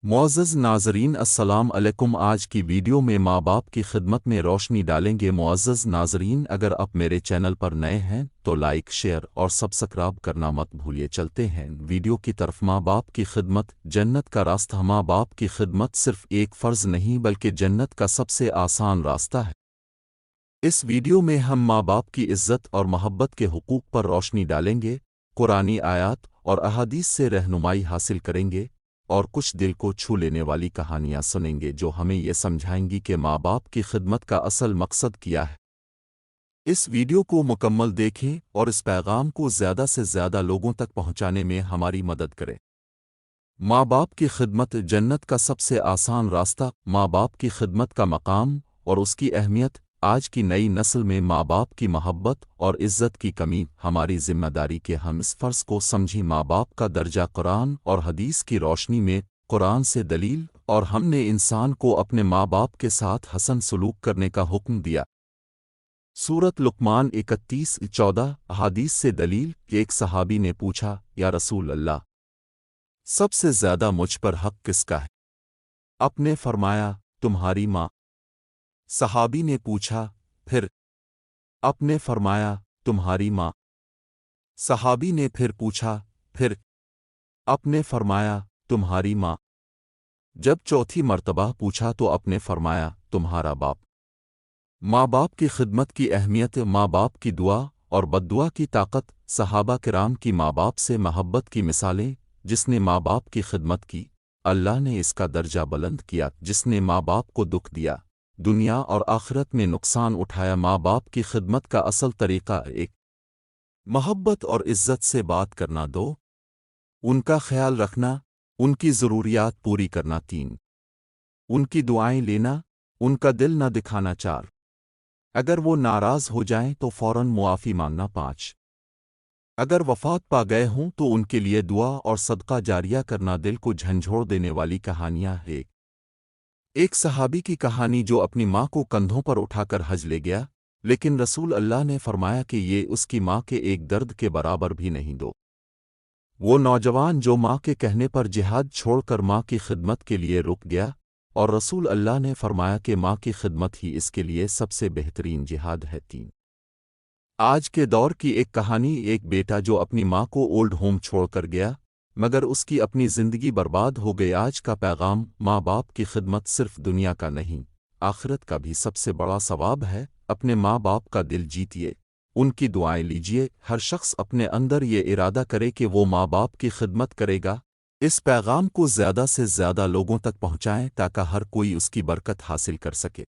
معزز ناظرین السلام علیکم۔ آج کی ویڈیو میں ماں باپ کی خدمت میں روشنی ڈالیں گے۔ معزز ناظرین، اگر آپ میرے چینل پر نئے ہیں تو لائک شیئر اور سبسکرائب کرنا مت بھولیے۔ چلتے ہیں ویڈیو کی طرف۔ ماں باپ کی خدمت جنت کا راستہ۔ ماں باپ کی خدمت صرف ایک فرض نہیں بلکہ جنت کا سب سے آسان راستہ ہے۔ اس ویڈیو میں ہم ماں باپ کی عزت اور محبت کے حقوق پر روشنی ڈالیں گے، قرآنی آیات اور احادیث سے رہنمائی حاصل کریں گے اور کچھ دل کو چھو لینے والی کہانیاں سنیں گے جو ہمیں یہ سمجھائیں گی کہ ماں باپ کی خدمت کا اصل مقصد کیا ہے۔ اس ویڈیو کو مکمل دیکھیں اور اس پیغام کو زیادہ سے زیادہ لوگوں تک پہنچانے میں ہماری مدد کریں۔ ماں باپ کی خدمت جنت کا سب سے آسان راستہ۔ ماں باپ کی خدمت کا مقام اور اس کی اہمیت۔ آج کی نئی نسل میں ماں باپ کی محبت اور عزت کی کمی۔ ہماری ذمہ داری کہ ہم اس فرض کو سمجھیں۔ ماں باپ کا درجہ قرآن اور حدیث کی روشنی میں۔ قرآن سے دلیل اور ہم نے انسان کو اپنے ماں باپ کے ساتھ حسن سلوک کرنے کا حکم دیا۔ سورۃ لقمان 31-14۔ احادیث سے دلیل۔ ایک صحابی نے پوچھا، یا رسول اللہ، سب سے زیادہ مجھ پر حق کس کا ہے؟ آپ نے فرمایا، تمہاری ماں۔ صحابی نے پوچھا، پھر؟ آپ نے فرمایا، تمہاری ماں۔ صحابی نے پھر پوچھا، پھر؟ آپ نے فرمایا، تمہاری ماں۔ جب چوتھی مرتبہ پوچھا تو آپ نے فرمایا، تمہارا باپ۔ ماں باپ کی خدمت کی اہمیت۔ ماں باپ کی دعا اور بددعا کی طاقت۔ صحابہ کرام کی ماں باپ سے محبت کی مثالیں۔ جس نے ماں باپ کی خدمت کی، اللہ نے اس کا درجہ بلند کیا۔ جس نے ماں باپ کو دکھ دیا، دنیا اور آخرت میں نقصان اٹھایا۔ ماں باپ کی خدمت کا اصل طریقہ ایک، محبت اور عزت سے بات کرنا۔ دو، ان کا خیال رکھنا، ان کی ضروریات پوری کرنا۔ تین، ان کی دعائیں لینا، ان کا دل نہ دکھانا۔ چار، اگر وہ ناراض ہو جائیں تو فوراً معافی مانگنا۔ پانچ، اگر وفات پا گئے ہوں تو ان کے لیے دعا اور صدقہ جاریہ کرنا۔ دل کو جھنجھوڑ دینے والی کہانیاں ہیں۔ ایک صحابی کی کہانی جو اپنی ماں کو کندھوں پر اٹھا کر حج لے گیا، لیکن رسول اللہ نے فرمایا کہ یہ اس کی ماں کے ایک درد کے برابر بھی نہیں۔ دو، وہ نوجوان جو ماں کے کہنے پر جہاد چھوڑ کر ماں کی خدمت کے لیے رک گیا اور رسول اللہ نے فرمایا کہ ماں کی خدمت ہی اس کے لیے سب سے بہترین جہاد ہے۔ تین، آج کے دور کی ایک کہانی۔ ایک بیٹا جو اپنی ماں کو اولڈ ہوم چھوڑ کر گیا مگر اس کی اپنی زندگی برباد ہو گئی۔ آج کا پیغام، ماں باپ کی خدمت صرف دنیا کا نہیں، آخرت کا بھی سب سے بڑا ثواب ہے۔ اپنے ماں باپ کا دل جیتیے، ان کی دعائیں لیجیے۔ ہر شخص اپنے اندر یہ ارادہ کرے کہ وہ ماں باپ کی خدمت کرے گا۔ اس پیغام کو زیادہ سے زیادہ لوگوں تک پہنچائیں تاکہ ہر کوئی اس کی برکت حاصل کر سکے۔